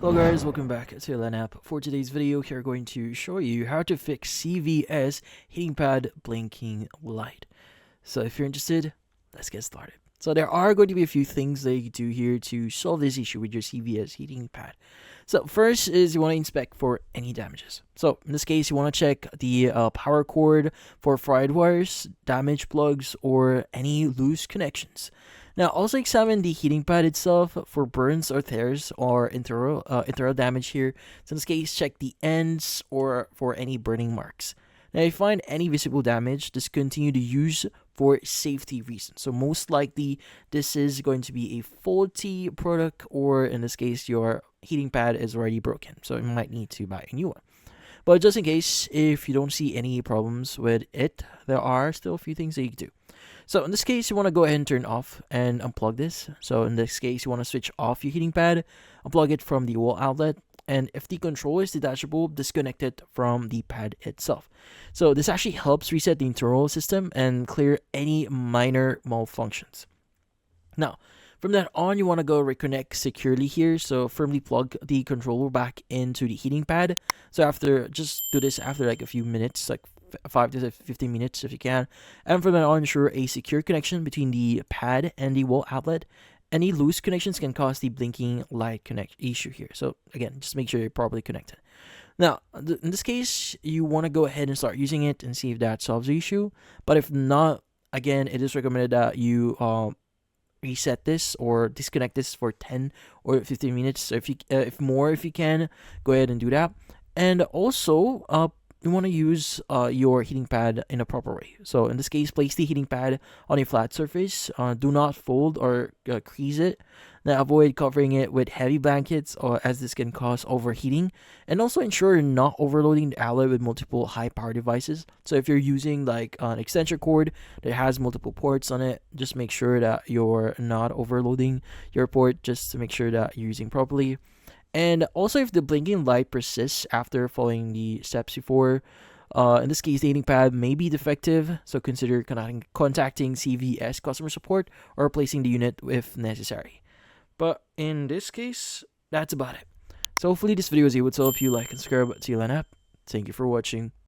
Hello guys, welcome back to LAN For today's video, we're going to show you how to fix CVS heating pad blinking light. So if you're interested, let's get started. So there are going to be a few things that you do here to solve this issue with your CVS heating pad. So first is you want to inspect for any damages. So in this case, you want to check the power cord for fried wires, damaged plugs, or any loose connections. Now, also examine the heating pad itself for burns or tears or internal damage here. So in this case, check the ends or for any burning marks. Now, if you find any visible damage, discontinue the use for safety reasons. So most likely, this is going to be a faulty product, or in this case, your heating pad is already broken. So you might need to buy a new one. But just in case, if you don't see any problems with it, there are still a few things that you can do. So in this case, you want to go ahead and turn off and unplug this. So in this case, you want to switch off your heating pad, unplug it from the wall outlet, and if the control is detachable, disconnect it from the pad itself. So this actually helps reset the internal system and clear any minor malfunctions. Now, from that on, you want to go reconnect securely here. So firmly plug the controller back into the heating pad. So just do this after like a few minutes, like 5 to 15 minutes if you can. And from then on, ensure a secure connection between the pad and the wall outlet. Any loose connections can cause the blinking light connect issue here. So again, just make sure you're properly connected. Now, in this case, you want to go ahead and start using it and see if that solves the issue. But if not, again, it is recommended that you reset this or disconnect this for 10 or 15 minutes. So if you can, go ahead and do that. And also, you want to use your heating pad in a proper way. So in this case, place the heating pad on a flat surface. Do not fold or crease it. Now avoid covering it with heavy blankets, as this can cause overheating. And also ensure you're not overloading the outlet with multiple high power devices. So if you're using like an extension cord that has multiple ports on it, just make sure that you're not overloading your port, just to make sure that you're using properly. And also, if the blinking light persists after following the steps before, in this case, the heating pad may be defective, so consider contacting CVS customer support or replacing the unit if necessary. But in this case, that's about it. So hopefully this video was able to help you. Like and subscribe to LAN. Thank you for watching.